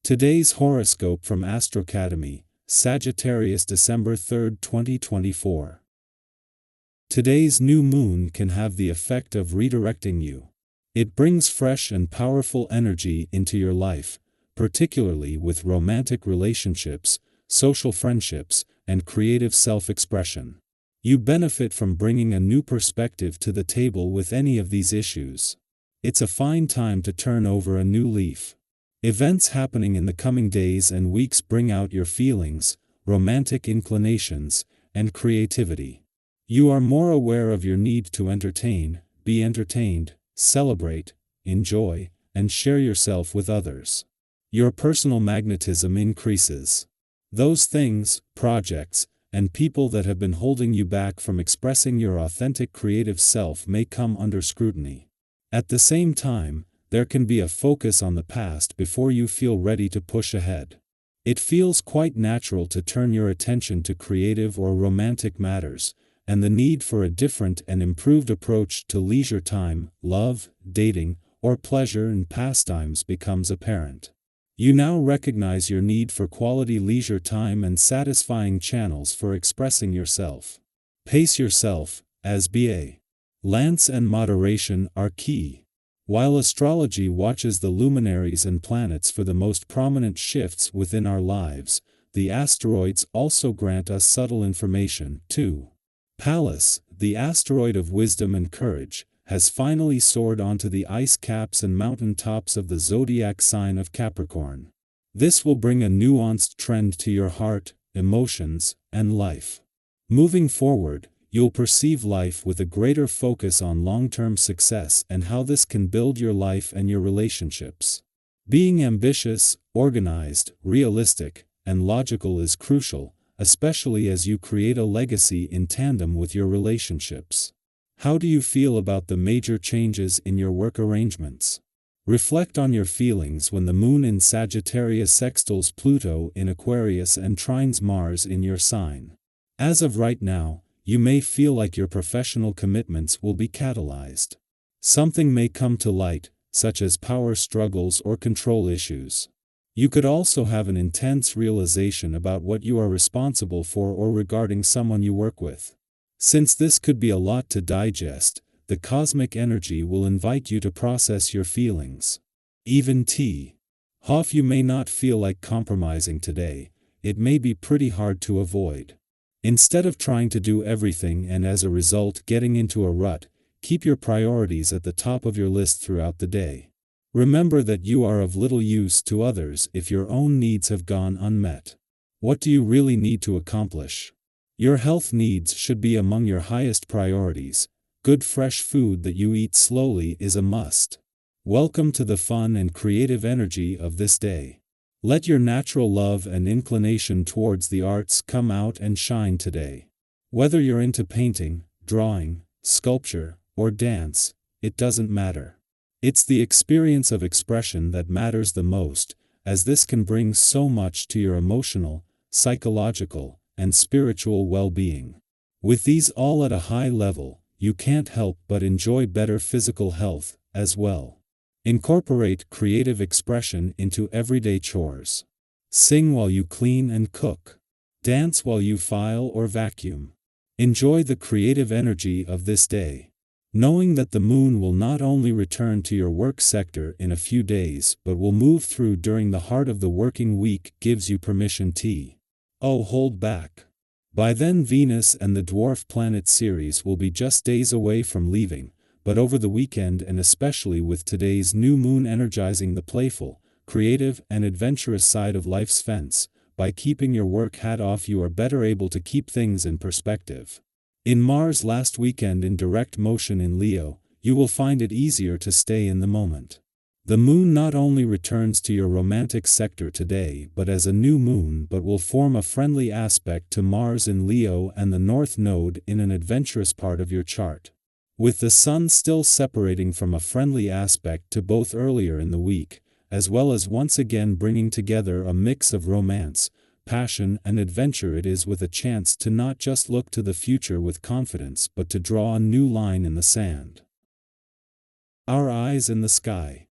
Today's horoscope from AstroCademy, Sagittarius, December 3, 2024. Today's new moon can have the effect of redirecting you. It brings fresh and powerful energy into your life, particularly with romantic relationships, social friendships, and creative self-expression. You benefit from bringing a new perspective to the table with any of these issues. It's a fine time to turn over a new leaf. Events happening in the coming days and weeks bring out your feelings, romantic inclinations, and creativity. You are more aware of your need to be entertained, celebrate, enjoy, and share yourself with others. Your personal magnetism increases. Those things, projects, and people that have been holding you back from expressing your authentic creative self may come under scrutiny. At the same time, there can be a focus on the past before you feel ready to push ahead. It feels quite natural to turn your attention to creative or romantic matters, and the need for a different and improved approach to leisure time, love, dating, or pleasure and pastimes becomes apparent. You now recognize your need for quality leisure time and satisfying channels for expressing yourself. Pace yourself, as balance and moderation are key. While astrology watches the luminaries and planets for the most prominent shifts within our lives, the asteroids also grant us subtle information, too. Pallas, the asteroid of wisdom and courage, has finally soared onto the ice caps and mountain tops of the zodiac sign of Capricorn. This will bring a nuanced trend to your heart, emotions, and life. Moving forward, you'll perceive life with a greater focus on long-term success and how this can build your life and your relationships. Being ambitious, organized, realistic, and logical is crucial, especially as you create a legacy in tandem with your relationships. How do you feel about the major changes in your work arrangements? Reflect on your feelings when the moon in Sagittarius sextiles Pluto in Aquarius and trines Mars in your sign. As of right now, you may feel like your professional commitments will be catalyzed. Something may come to light, such as power struggles or control issues. You could also have an intense realization about what you are responsible for or regarding someone you work with. Since this could be a lot to digest, the cosmic energy will invite you to process your feelings. Even Hoff, you may not feel like compromising today. It may be pretty hard to avoid. Instead of trying to do everything and as a result getting into a rut, keep your priorities at the top of your list throughout the day. Remember that you are of little use to others if your own needs have gone unmet. What do you really need to accomplish? Your health needs should be among your highest priorities. Good fresh food that you eat slowly is a must. Welcome to the fun and creative energy of this day. Let your natural love and inclination towards the arts come out and shine today. Whether you're into painting, drawing, sculpture, or dance, it doesn't matter. It's the experience of expression that matters the most, as this can bring so much to your emotional, psychological, and spiritual well-being. With these all at a high level, you can't help but enjoy better physical health, as well. Incorporate creative expression into everyday chores. Sing while you clean and cook. Dance while you file or vacuum. Enjoy the creative energy of this day. Knowing that the moon will not only return to your work sector in a few days but will move through during the heart of the working week gives you permission to hold back. By then Venus and the dwarf planet Ceres will be just days away from leaving, but over the weekend and especially with today's new moon energizing the playful, creative and adventurous side of life's fence, by keeping your work hat off you are better able to keep things in perspective. In Mars last weekend in direct motion in Leo, you will find it easier to stay in the moment. The moon not only returns to your romantic sector today but as a new moon but will form a friendly aspect to Mars in Leo and the North Node in an adventurous part of your chart. With the Sun still separating from a friendly aspect to both earlier in the week, as well as once again bringing together a mix of romance, passion and adventure, it is with a chance to not just look to the future with confidence but to draw a new line in the sand. Our eyes in the sky.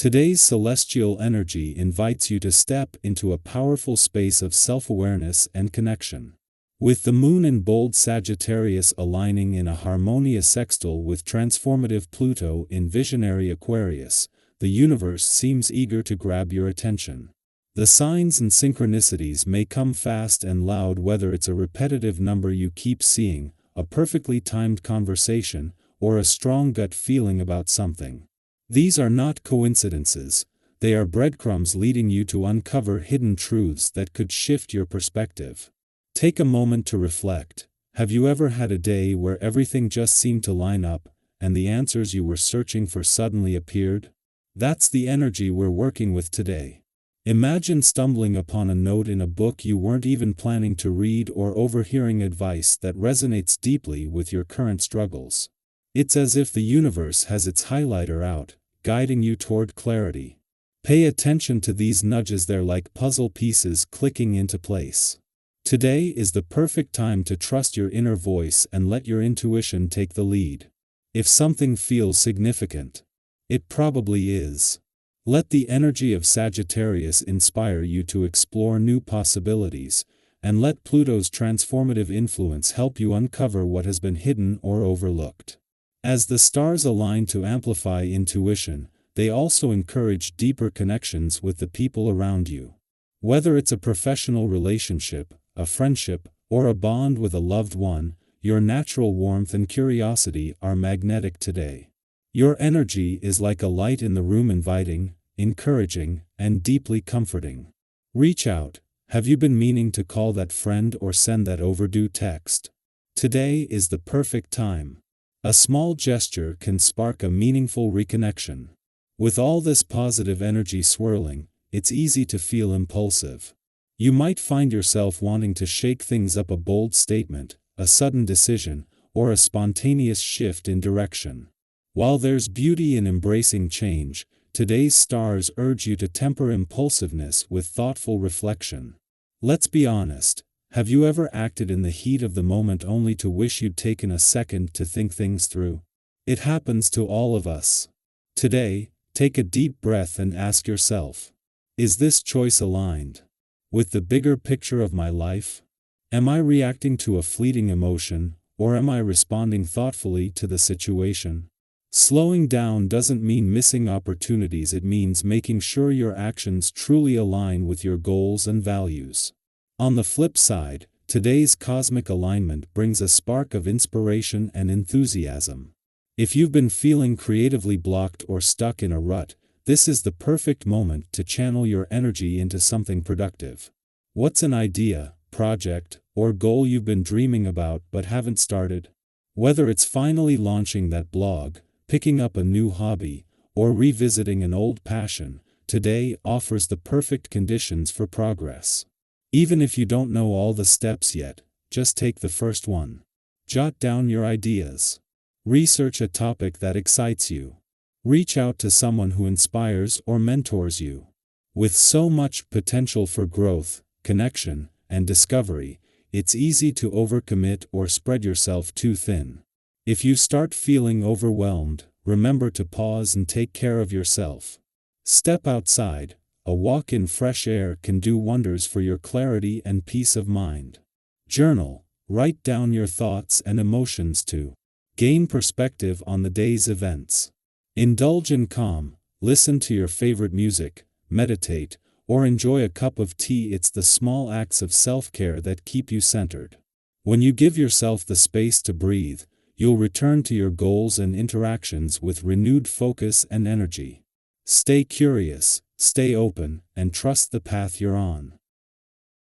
Today's celestial energy invites you to step into a powerful space of self-awareness and connection. With the moon in bold Sagittarius aligning in a harmonious sextile with transformative Pluto in visionary Aquarius, the universe seems eager to grab your attention. The signs and synchronicities may come fast and loud, whether it's a repetitive number you keep seeing, a perfectly timed conversation, or a strong gut feeling about something. These are not coincidences, they are breadcrumbs leading you to uncover hidden truths that could shift your perspective. Take a moment to reflect. Have you ever had a day where everything just seemed to line up, and the answers you were searching for suddenly appeared? That's the energy we're working with today. Imagine stumbling upon a note in a book you weren't even planning to read, or overhearing advice that resonates deeply with your current struggles. It's as if the universe has its highlighter out, guiding you toward clarity. Pay attention to these nudges, they're like puzzle pieces clicking into place. Today is the perfect time to trust your inner voice and let your intuition take the lead. If something feels significant, it probably is. Let the energy of Sagittarius inspire you to explore new possibilities, and let Pluto's transformative influence help you uncover what has been hidden or overlooked. As the stars align to amplify intuition, they also encourage deeper connections with the people around you. Whether it's a professional relationship, a friendship, or a bond with a loved one, your natural warmth and curiosity are magnetic today. Your energy is like a light in the room, inviting, encouraging, and deeply comforting. Reach out. Have you been meaning to call that friend or send that overdue text? Today is the perfect time. A small gesture can spark a meaningful reconnection. With all this positive energy swirling, it's easy to feel impulsive. You might find yourself wanting to shake things up, a bold statement, a sudden decision, or a spontaneous shift in direction. While there's beauty in embracing change, today's stars urge you to temper impulsiveness with thoughtful reflection. Let's be honest, have you ever acted in the heat of the moment only to wish you'd taken a second to think things through? It happens to all of us. Today, take a deep breath and ask yourself, is this choice aligned with the bigger picture of my life? Am I reacting to a fleeting emotion, or am I responding thoughtfully to the situation? Slowing down doesn't mean missing opportunities, it means making sure your actions truly align with your goals and values. On the flip side, today's cosmic alignment brings a spark of inspiration and enthusiasm. If you've been feeling creatively blocked or stuck in a rut, this is the perfect moment to channel your energy into something productive. What's an idea, project, or goal you've been dreaming about but haven't started? Whether it's finally launching that blog, picking up a new hobby, or revisiting an old passion, today offers the perfect conditions for progress. Even if you don't know all the steps yet, just take the first one. Jot down your ideas. Research a topic that excites you. Reach out to someone who inspires or mentors you. With so much potential for growth, connection, and discovery, it's easy to overcommit or spread yourself too thin. If you start feeling overwhelmed, remember to pause and take care of yourself. Step outside. A walk in fresh air can do wonders for your clarity and peace of mind. Journal. Write down your thoughts and emotions to gain perspective on the day's events. Indulge in calm, listen to your favorite music, meditate, or enjoy a cup of tea. It's the small acts of self-care that keep you centered. When you give yourself the space to breathe, you'll return to your goals and interactions with renewed focus and energy. Stay curious, stay open, and trust the path you're on.